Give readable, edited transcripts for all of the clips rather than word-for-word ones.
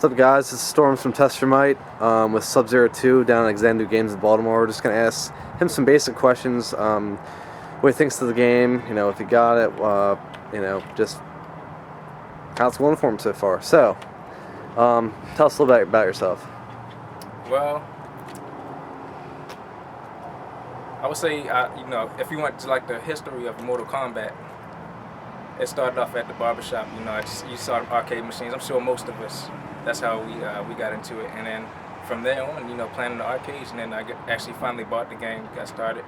What's up, guys? This is Storms from TestYourMight with Subzero2 down at Xanadu Games in Baltimore. We're just going to ask him some basic questions. What he thinks of the game, if he got it, just how it's going for him so far. So, tell us a little bit about yourself. Well, I would say, if you want to like the history of Mortal Kombat, it started off at the barbershop. You saw the arcade machines. I'm sure most of us, that's how we got into it. And then from there on, playing in the arcades, and then I actually finally bought the game, got started.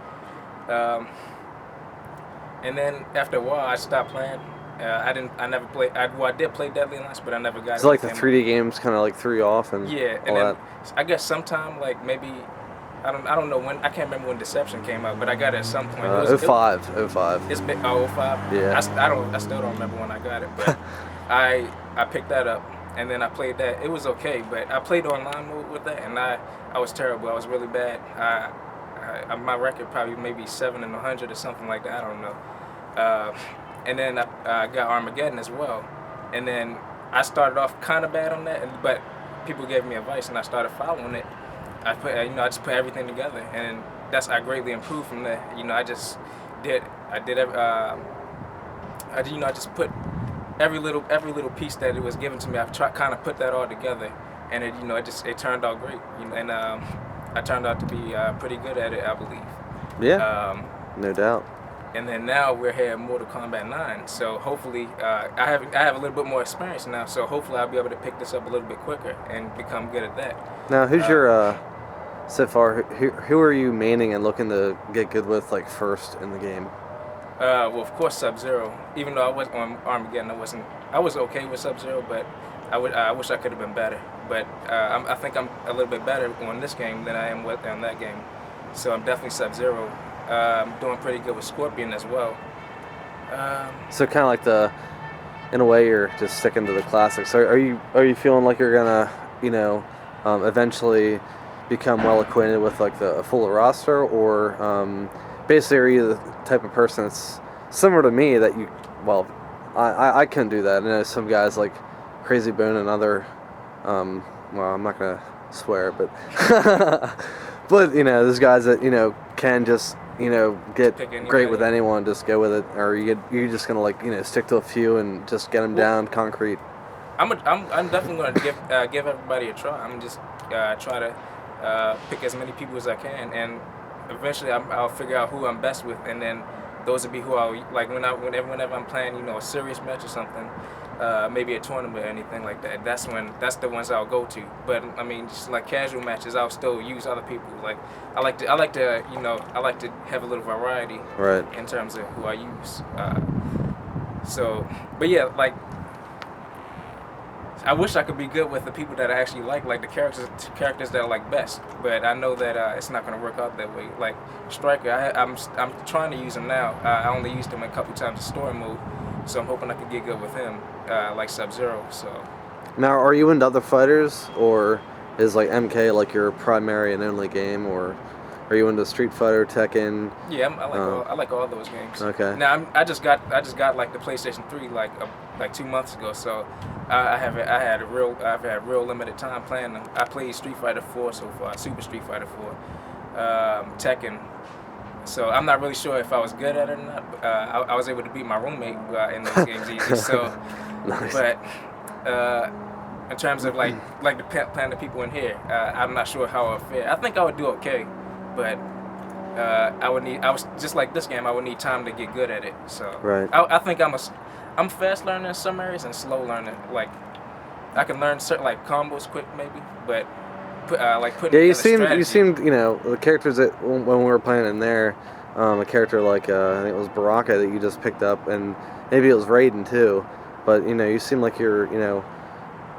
And then after a while, I stopped playing. I never played. I did play Deadly Alliance, but I never got. So like the 3D games kind of like threw you off, and yeah, and then I guess sometime like maybe. I don't know when. I can't remember when Deception came out, but I got it at some point. It was 05. It's been 05. Yeah. I still don't remember when I got it, but I picked that up and then I played that. It was okay, but I played online mode with that, and I was terrible. I was really bad. My record probably maybe 7 in 100 or something like that. I don't know. And then I got Armageddon as well, and then I started off kind of bad on that, but people gave me advice, and I started following it. I just put everything together, and I greatly improved from there. I just I just put every little piece that it was given to me. I've kind of put that all together, and it turned out great. And I turned out to be pretty good at it, I believe. Yeah. No doubt. And then now we're here at Mortal Kombat 9, so hopefully I have a little bit more experience now. So hopefully I'll be able to pick this up a little bit quicker and become good at that. Now, who's your so far? Who are you maining and looking to get good with, like first in the game? Well, of course, Sub-Zero. Even though I was on Armageddon, I was okay with Sub-Zero, but I wish I could have been better. But I think I'm a little bit better on this game than I am on that game. So I'm definitely Sub-Zero. I'm doing pretty good with Scorpion as well. So kind of like in a way, you're just sticking to the classics. So are you feeling like you're gonna, eventually become well acquainted with like the full roster, or basically are you the type of person that's similar to me that I couldn't do that. I know some guys like Crazy Bone and other, well, I'm not gonna swear, but but there's guys that can just get great with anyone, just go with it, or you're just gonna stick to a few and just get them down concrete. I'm definitely gonna give everybody a try. I'm just try to pick as many people as I can, and eventually I'll figure out who I'm best with, and then those will be who I'll like whenever I'm playing a serious match or something, maybe a tournament or anything like that. That's the ones I'll go to. But I mean, just like casual matches, I'll still use other people. Like I like to have a little variety, right, in terms of who I use. But yeah, like I wish I could be good with the people that I actually like the characters that I like best. But I know that it's not going to work out that way. Like Striker, I'm trying to use him now. I only used him a couple times in story mode, so I'm hoping I could get good with him, like Sub-Zero. So now, are you into other fighters, or is like MK like your primary and only game, or are you into Street Fighter, Tekken? Yeah, I like all those games. Okay. Now I just got like the PlayStation 3 like 2 months ago, so I've had real limited time playing them. I played Street Fighter 4 so far, Super Street Fighter 4, Tekken. So I'm not really sure if I was good at it or not. But, I was able to beat my roommate in those games easy. So, nice. But in terms of like the people in here, I'm not sure how I'll fare. I think I would do okay, but I was just like this game. I would need time to get good at it. So right. I think I'm fast learner in some areas and slow learner. Like I can learn certain like combos quick maybe, but you seemed the characters that when we were playing in there, a character like I think it was Baraka that you just picked up, and maybe it was Raiden too, but you seem like you're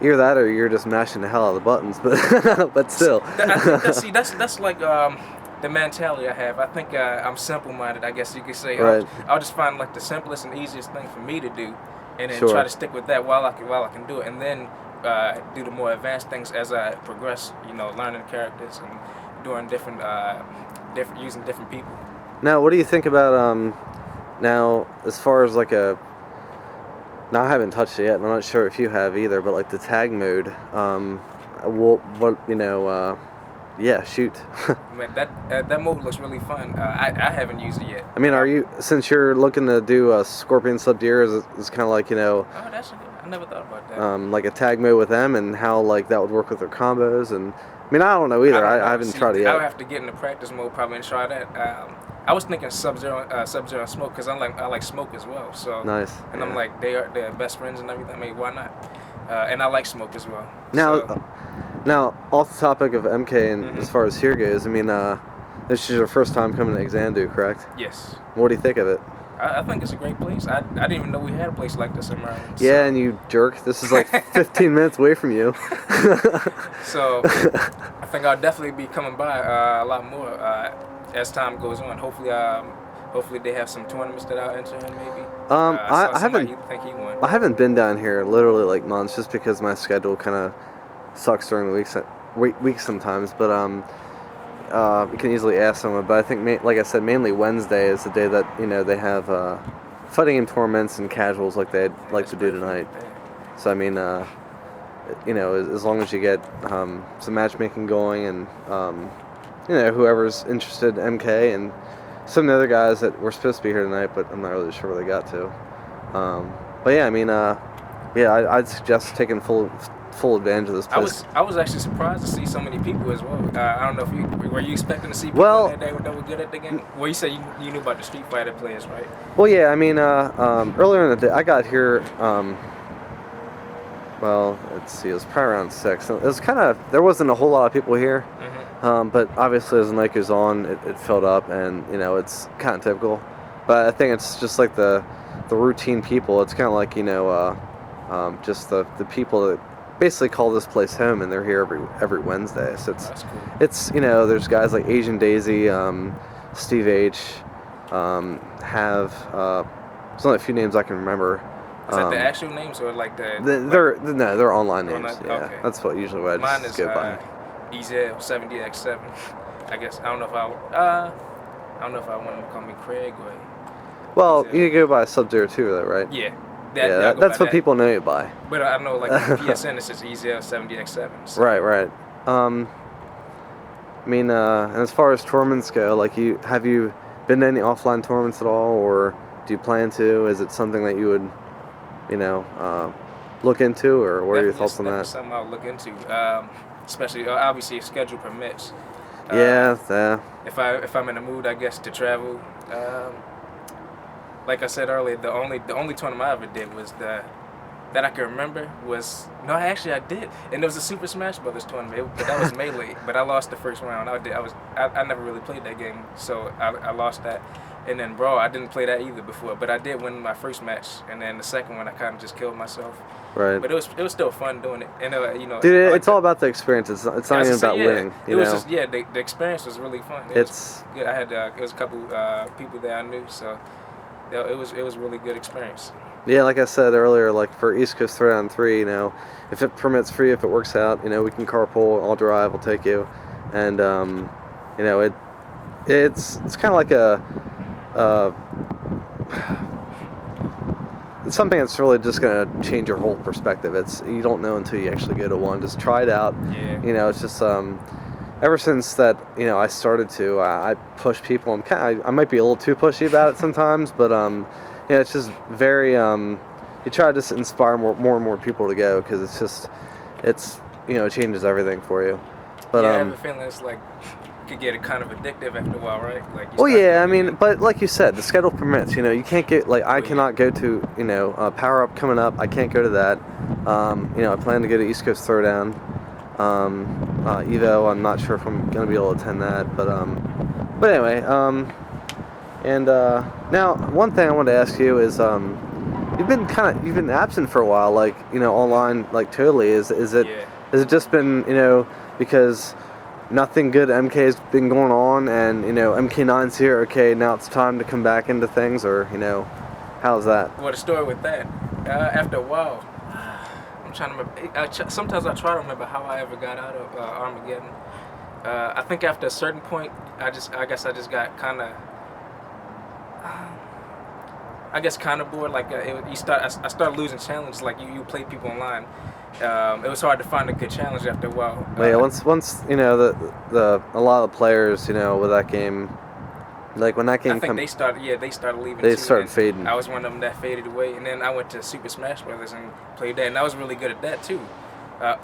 either that or you're just mashing the hell out of the buttons, but still. That's like the mentality I have. I think I'm simple-minded, I guess you could say. Right. I'll just find like the simplest and easiest thing for me to do, and then Sure. try to stick with that while I can do it, and then do the more advanced things as I progress. Learning characters and doing using different people. Now, what do you think about now as far as like Now I haven't touched it yet, and I'm not sure if you have either. But like the tag mode, what yeah, shoot. Man, that mode looks really fun. I haven't used it yet. I mean, are you, since you're looking to do a Scorpion Sub-Zero, is kind of like, Oh, that's a good. I never thought about that. like a tag mode with them, and how like that would work with their combos, and I mean, I don't know either. I haven't tried it yet. I would have to get into practice mode probably and try that. I was thinking Subzero and Smoke because I like Smoke as well. So Nice. And Yeah. I'm like they're best friends and everything. I mean, why not? And I like Smoke as well. Now, So, now off the topic of MK and Mhm. as far as here goes, I mean, this is your first time coming to Xanadu, correct? yes, What do you think of it? I think it's a great place. I didn't even know we had a place like this in Maryland. Yeah, and you jerk. This is like 15 minutes away from you. So I think I'll definitely be coming by a lot more as time goes on. Hopefully they have some tournaments that I'll enter in maybe. I haven't. Think he won. I haven't been down here literally like months, just because my schedule kind of sucks during the weeks sometimes. But you can easily ask someone. But I think, like I said, mainly Wednesday is the day that they have fighting game tournaments and casuals like they'd like to do tonight. So I mean, as long as you get some matchmaking going, and whoever's interested, MK and some of the other guys that were supposed to be here tonight, but I'm not really sure where they got to. But yeah, I mean, yeah, I'd suggest taking full advantage of this place. I was actually surprised to see so many people as well. I don't know if were you expecting to see people Well- that were good at the game. Well, you said you knew about the Street Fighter players, right? Well, yeah, I mean, earlier in the day, I got here. Well, let's see, it was probably around 6. It was there wasn't a whole lot of people here. Mm-hmm. But obviously, as the night goes on, it filled up, and it's kind of typical. But I think it's just like the routine people. It's kind of like just the people that basically call this place home, and they're here every Wednesday. So That's cool. it's there's guys like Asian Daisy, Steve H, have there's only a few names I can remember. Is that the actual names or like the? They're online names. Online- Yeah, okay. that's what usually what I Mine just is go by. Ezel70x7. I guess I don't know if I want him to call me Craig or. Well, Ezel. you go by Subzero2 though, right? Yeah. Yeah, I'll go that's by what that. people know you by. But I know like PSN is just Ezel70x7. So. Right. I mean, and as far as tournaments go, like have you been to any offline tournaments at all, or do you plan to? Is it something that you would, look into, or what are your thoughts on that? Something I'll look into, especially obviously if schedule permits. Yeah. If I'm in the mood, I guess, to travel. Like I said earlier, the only tournament I ever did was that I can remember was actually I did, and it was a Super Smash Brothers tournament. But that was Melee, but I lost the first round. I never really played that game, so I lost that. And then Brawl, I didn't play that either before, but I did win my first match, and then the second one I kind of just killed myself. Right. But it was still fun doing it, and Dude, I like it's all about the experience. It's not even about winning. It was just the experience was really fun. It It's was good. I had it was a couple people that I knew, so it was a really good experience. Yeah, like I said earlier, like for East Coast Throwdown 3, if it permits free, if it works out, we can carpool. I'll drive. I'll take you, and it's kind of like it's something that's really just gonna change your whole perspective. You don't know until you actually go to one. Just try it out. Yeah. It's just ever since that I started to I push people. I might be a little too pushy about it sometimes, but it's just very you try to just inspire more and more people to go, because it changes everything for you. But I have a feeling it's like could get kind of addictive after a while, right? Like. Well, yeah, I mean, but like you said, the schedule permits. You can't get I cannot go to Power Up coming up. I can't go to that. I plan to go to East Coast Throwdown. Evo, I'm not sure if I'm gonna be able to attend that, but anyway, and now one thing I wanted to ask you is you've been absent for a while, like online, like totally. Is it Yeah. has it just been because nothing good MK's been going on, and MK9's here? Okay, now it's time to come back into things, or how's that? Well, the story with that, after a while, I'm trying to remember. Sometimes I try to remember how I ever got out of Armageddon. I think after a certain point, I guess I just got kind of. I guess kind of bored. Like I started losing challenges. Like you play people online. It was hard to find a good challenge after a while. Yeah, once you know the a lot of the players, you know, with that game, like when that game I think they started leaving. They too, started fading. I was one of them that faded away, and then I went to Super Smash Brothers and played that, and I was really good at that too.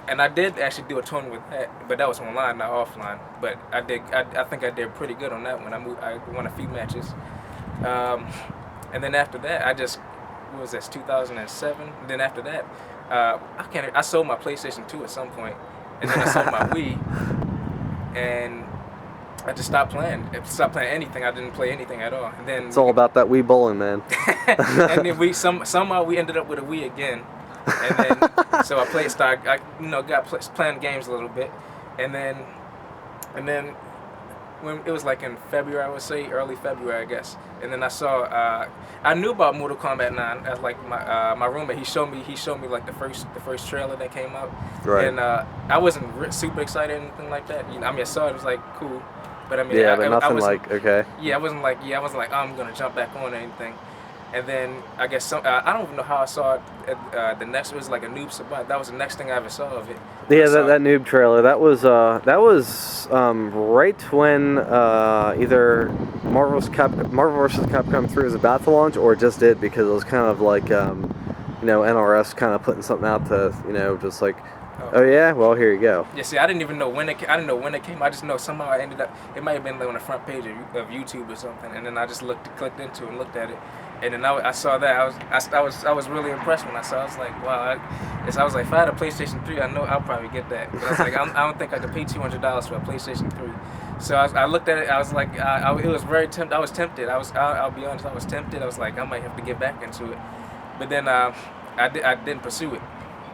And I did actually do a tournament with that, but that was online, not offline. But I think I did pretty good on that one. I won a few matches. And then after that, what was this, 2007? And then after that, I sold my PlayStation 2 at some point, and then I sold my Wii, and I just stopped playing. I stopped playing anything. I didn't play anything at all. And then it's all about that Wii bowling, man. and then somehow we ended up with a Wii again, and then so I got playing games a little bit, and then when it was like in February, I would say early February, I guess. And then I knew about Mortal Kombat 9 as like my roommate. He showed me like the first trailer that came out. Right. And I wasn't super excited or anything like that. You know, I mean, I saw it was like cool, but I mean, yeah, but nothing like okay. Yeah, I wasn't like oh, I'm gonna jump back on or anything. And then I guess I don't even know how I saw it. The next was like a Noob Sabat. That was the next thing I ever saw of it. Yeah, that Noob trailer. That was right when either Marvel vs. Capcom 3 was about to launch, or just did, because it was kind of like NRS kind of putting something out to just like. Oh yeah, well here you go. Yeah, see, I didn't even know when it. I didn't know when it came. I just know somehow I ended up. It might have been like on the front page of YouTube or something, and then I just clicked into it and looked at it, and then I saw that. I was really impressed when I saw it. I was like, wow. I was like, if I had a PlayStation 3, I know I'll probably get that. But I was like, I don't think I could pay $200 for a PlayStation 3. So I looked at it. I was like, it was very tempted. I was tempted. I'll be honest. I was tempted. I was like, I might have to get back into it, but then I didn't pursue it.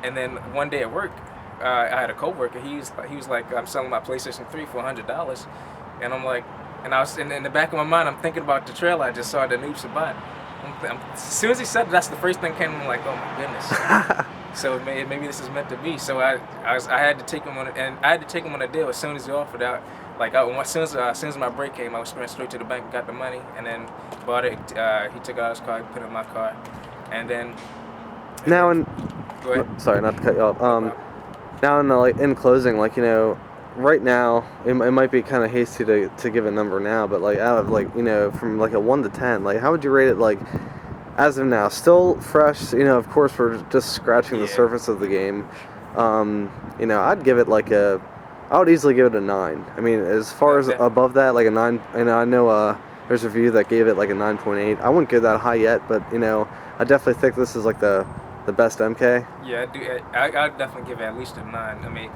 And then one day at work, I had a coworker. He was like, I'm selling my PlayStation 3 for $100, and I'm like, and I was in the back of my mind, I'm thinking about the trailer I just saw, the Noob Sabat. As soon as he said it, that's the first thing came. I'm like, oh my goodness. So maybe this is meant to be. So I had to take him on it, and I had to take him on a deal as soon as he offered out. Like as soon as my break came, I went straight to the bank, got the money, and then bought it. He took out his card, put it in my card, and then. Now Go ahead. Sorry, not to cut you off. Now in closing, right now it might be kind of hasty to give a number now, but out of from a 1 to 10, how would you rate it as of now? Still fresh, of course we're just scratching the surface of the game. I'd give it I would easily give it a 9. I mean, as far as above that, a 9, and I know there's a review that gave it a 9.8. I wouldn't go that high yet, but I definitely think this is the best MK. Yeah, I do. I'd definitely give it at least a 9. I mean,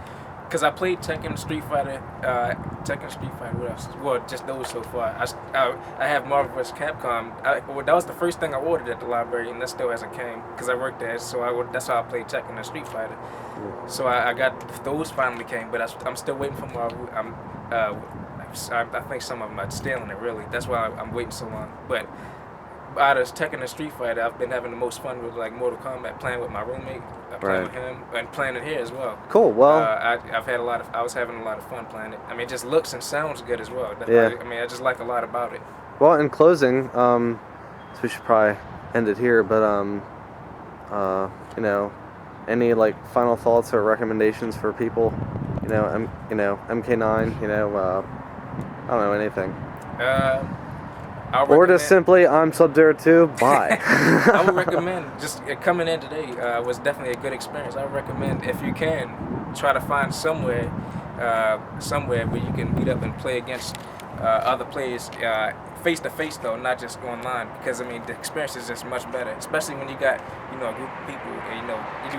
because I played Tekken, Street Fighter, what else? Well, just those so far. I have Marvel vs. Capcom. That was the first thing I ordered at the library, and that still hasn't came, because I worked there, so that's how I played Tekken and Street Fighter. So I got, those finally came, but I'm still waiting for Marvel. I think some of them are stealing it, really. That's why I'm waiting so long. But out of Tekken and Street Fighter, I've been having the most fun with Mortal Kombat, playing with my roommate, playing with him, and playing it here as well. Cool. Well, I was having a lot of fun playing it. I mean, it just looks and sounds good as well. Yeah. I mean, I just like a lot about it. Well, in closing, so we should probably end it here, but any final thoughts or recommendations for people? MK9. I don't know, anything. Or just simply, I'm Subzero2, bye. I would recommend, just coming in today was definitely a good experience. I would recommend, if you can, try to find somewhere where you can meet up and play against other players face to face, though, not just online, because I mean the experience is just much better, especially when you got a group of people, and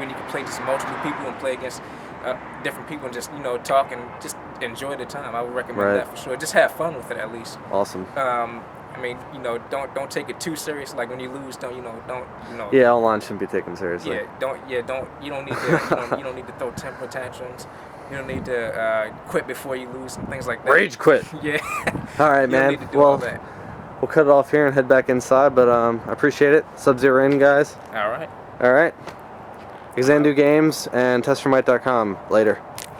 when you can play just multiple people and play against different people and just talk and just enjoy the time. I would recommend that for sure. Just have fun with it at least. Awesome. I mean, don't take it too serious. Like when you lose, don't. Yeah, online shouldn't be taken seriously. You don't need to. You don't need to throw temper tantrums. You don't need to quit before you lose and things like that. Rage quit. Yeah. All right, man. Well, we'll cut it off here and head back inside. But I appreciate it. Subzero in, guys. All right. All right. Xandu Games and TestYourMight.com. Later.